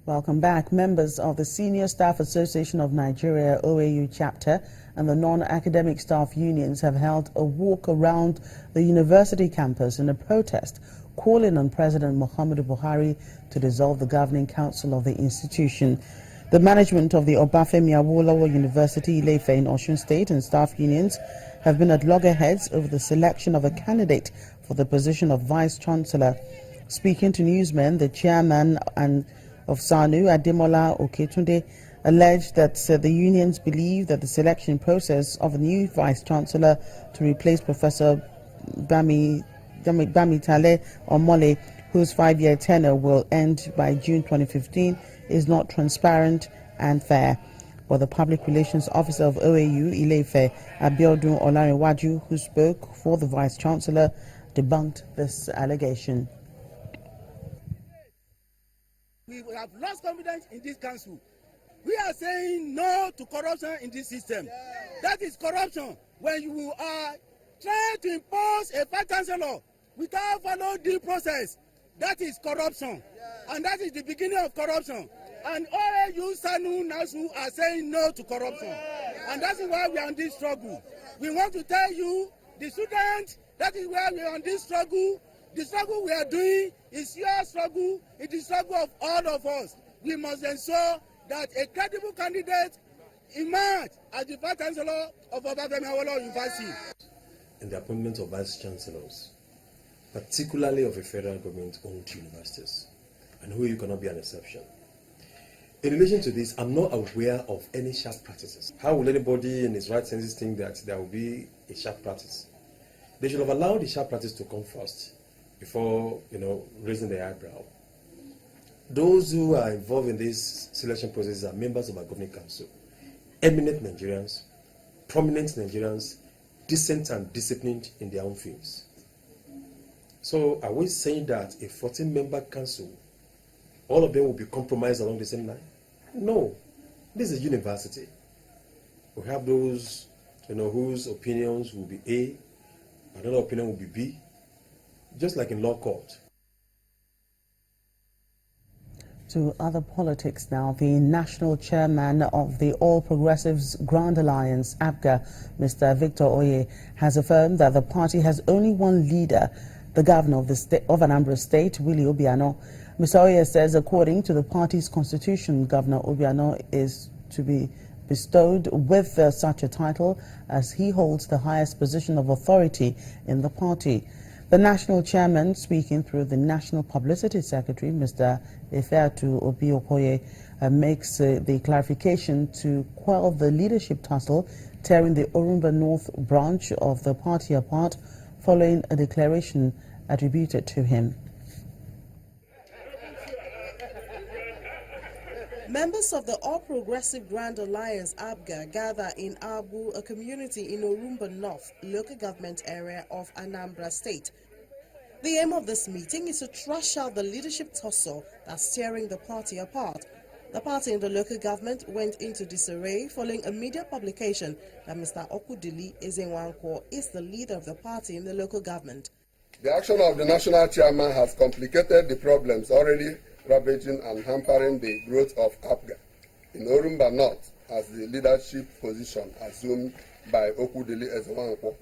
Welcome back. Members of the Senior Staff Association of Nigeria, OAU chapter, and the non-academic staff unions have held a walk around the university campus in a protest, calling on President Muhammadu Buhari to dissolve the governing council of the institution. The management of the Obafemi Awolowo University, Ile-Ife in Osun State, and staff unions have been at loggerheads over the selection of a candidate for the position of Vice-Chancellor. Speaking to newsmen, the chairman of SANU, Ademola Oketunde, alleged that the unions believe that the selection process of a new Vice-Chancellor to replace Professor Bamitale Omole, whose 5-year tenure will end by June 2015, is not transparent and fair. But the Public Relations Officer of OAU, Ile-Ife, Abiodun Olarewaju, who spoke for the Vice-Chancellor, debunked this allegation. We have lost confidence in this council. We are saying no to corruption in this system. That is corruption. When you are trying to impose a vice-chancellor without following due process, that is corruption. And that is the beginning of corruption. And OAU, SANU, NASU are saying no to corruption. And that is why we are on this struggle. We want to tell you, the students, that is why we are on this struggle. The struggle we are doing is your struggle. It is the struggle of all of us. We must ensure that a credible candidate emerge as the Vice Chancellor of Obafemi Awolowo University. In the appointment of Vice Chancellors, particularly of a federal government-owned universities, and OAU cannot be an exception. In relation to this, I'm not aware of any sharp practices. How will anybody in his right senses think that there will be a sharp practice? They should have allowed the sharp practice to come first before, raising the eyebrow. Those who are involved in this selection process are members of our governing council, eminent Nigerians, prominent Nigerians, decent and disciplined in their own fields. So are we saying that a 14-member council, all of them will be compromised along the same line? No. This is a university. We have those, whose opinions will be A, another opinion will be B, just like in law court. To other politics now, the national chairman of the All Progressives Grand Alliance, APGA, Mr. Victor Oye, has affirmed that the party has only one leader, the governor of Anambra State, Willie Obiano. Mr. Oye says, according to the party's constitution, Governor Obiano is to be bestowed with such a title as he holds the highest position of authority in the party. The national chairman, speaking through the National Publicity Secretary, Mr. Ifeatu Obi-Okoye, makes the clarification to quell the leadership tussle, tearing the Orumba North branch of the party apart, following a declaration attributed to him. Members of the All Progressive Grand Alliance, APGA, gather in Abu, a community in Orumba North, local government area of Anambra State. The aim of this meeting is to thrash out the leadership tussle that's tearing the party apart. The party in the local government went into disarray following a media publication that Mr. Okudili Ezenwankwo is the leader of the party in the local government. The action of the national chairman has complicated the problems already ravaging and hampering the growth of APGA in Orumba North as the leadership position assumed by Okudili Ezenwankwo.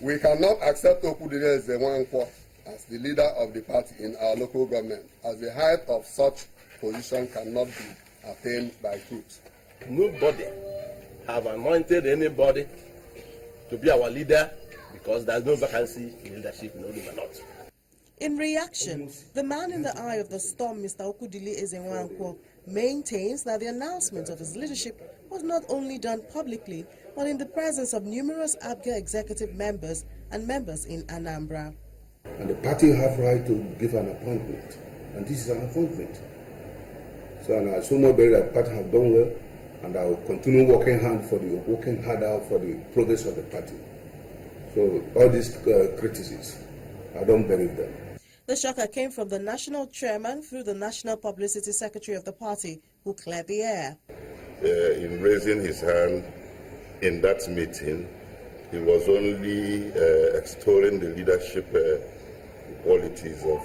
We cannot accept Okudili Ezenwankwo as the leader of the party in our local government, as the height of such position cannot be attained by troops. Nobody have anointed anybody to be our leader because there's no vacancy in leadership in Orumba North. In reaction, the man in the eye of the storm, Mr. Okudili Ezenwankwo, maintains that the announcement of his leadership was not only done publicly, but in the presence of numerous APGA executive members and members in Anambra. And the party have right to give an appointment, and this is an appointment. So, and I so know that the party have done well, and I will continue working hard for the progress of the party. So all these criticisms, I don't believe them. The shocker came from the national chairman through the National Publicity Secretary of the party, who cleared the air. In raising his hand in that meeting, he was only extolling the leadership qualities of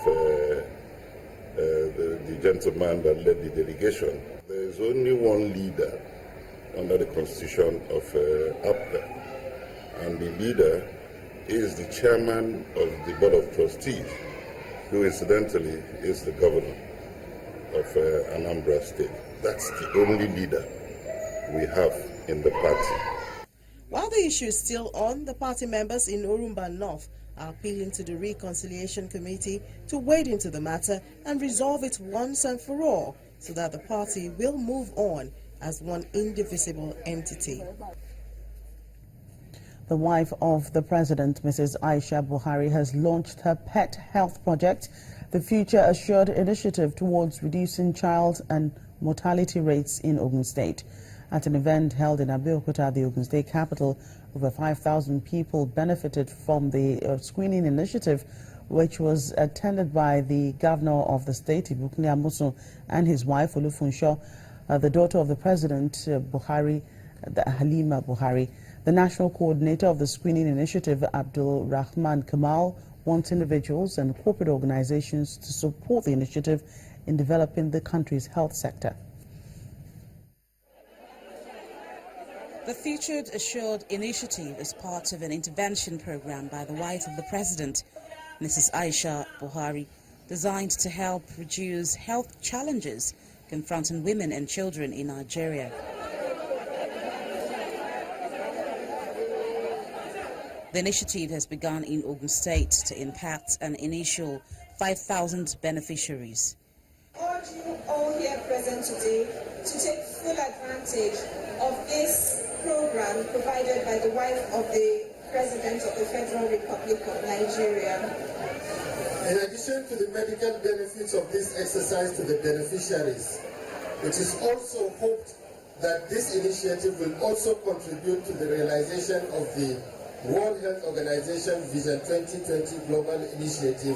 the gentleman that led the delegation. There is only one leader under the constitution of APGA, and the leader is the chairman of the board of trustees, who incidentally is the governor of Anambra State. That's the only leader we have in the party. While the issue is still on, the party members in Orumba North are appealing to the Reconciliation Committee to wade into the matter and resolve it once and for all, so that the party will move on as one indivisible entity. The wife of the president, Mrs. Aisha Buhari, has launched her pet health project, the Future Assured Initiative towards reducing child and mortality rates in Ogun State. At an event held in Abeokuta, the Ogun State capital, over 5,000 people benefited from the screening initiative, which was attended by the governor of the state, Ibukun Amusun, and his wife, Olufunsho, the daughter of the president, Buhari, Halima Buhari. The national coordinator of the screening initiative, Abdul Rahman Kamal, wants individuals and corporate organizations to support the initiative in developing the country's health sector. The Future Assured Initiative is part of an intervention program by the wife of the president, Mrs. Aisha Buhari, designed to help reduce health challenges confronting women and children in Nigeria. The initiative has begun in Ogun State to impact an initial 5,000 beneficiaries. I urge you all here present today to take full advantage of this program provided by the wife of the President of the Federal Republic of Nigeria. In addition to the medical benefits of this exercise to the beneficiaries, it is also hoped that this initiative will also contribute to the realization of the World Health Organization Vision 2020 Global Initiative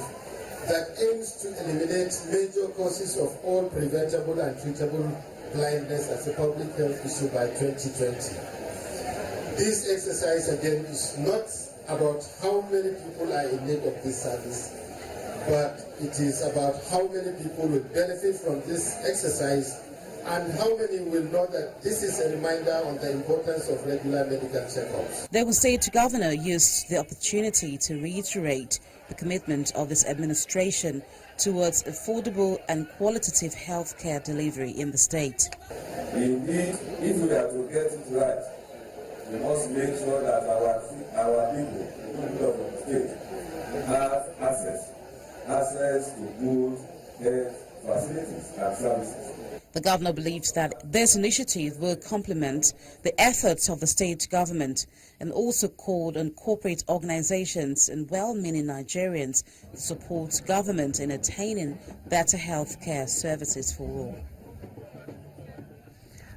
that aims to eliminate major causes of all preventable and treatable blindness as a public health issue by 2020. This exercise, again, is not about how many people are in need of this service, but it is about how many people will benefit from this exercise and how many will know that this is a reminder on the importance of regular medical checkups. The Ogun State governor used the opportunity to reiterate the commitment of this administration towards affordable and qualitative health care delivery in the state. Indeed, if we are to get it right, we must make sure that our people, the people of the state, have access to good health facilities and services. The governor believes that this initiative will complement the efforts of the state government and also called on corporate organizations and well-meaning Nigerians to support government in attaining better health care services for all.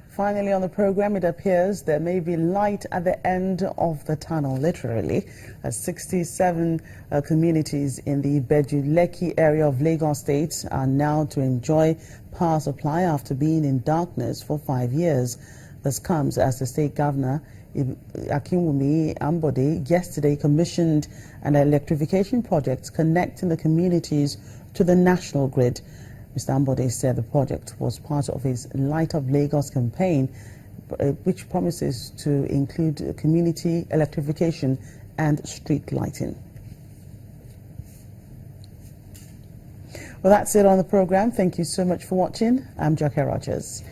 Finally on the program, it appears there may be light at the end of the tunnel, literally, as 67 communities in the Beju-Lekki area of Lagos State are now to enjoy power supply after being in darkness for 5 years. This comes as the state governor, Akinwumi Ambode, yesterday commissioned an electrification project connecting the communities to the national grid. Mr. Ambode said the project was part of his Light Up Lagos campaign, which promises to include community electrification and street lighting. Well, that's it on the program. Thank you so much for watching. I'm Jackie Rogers.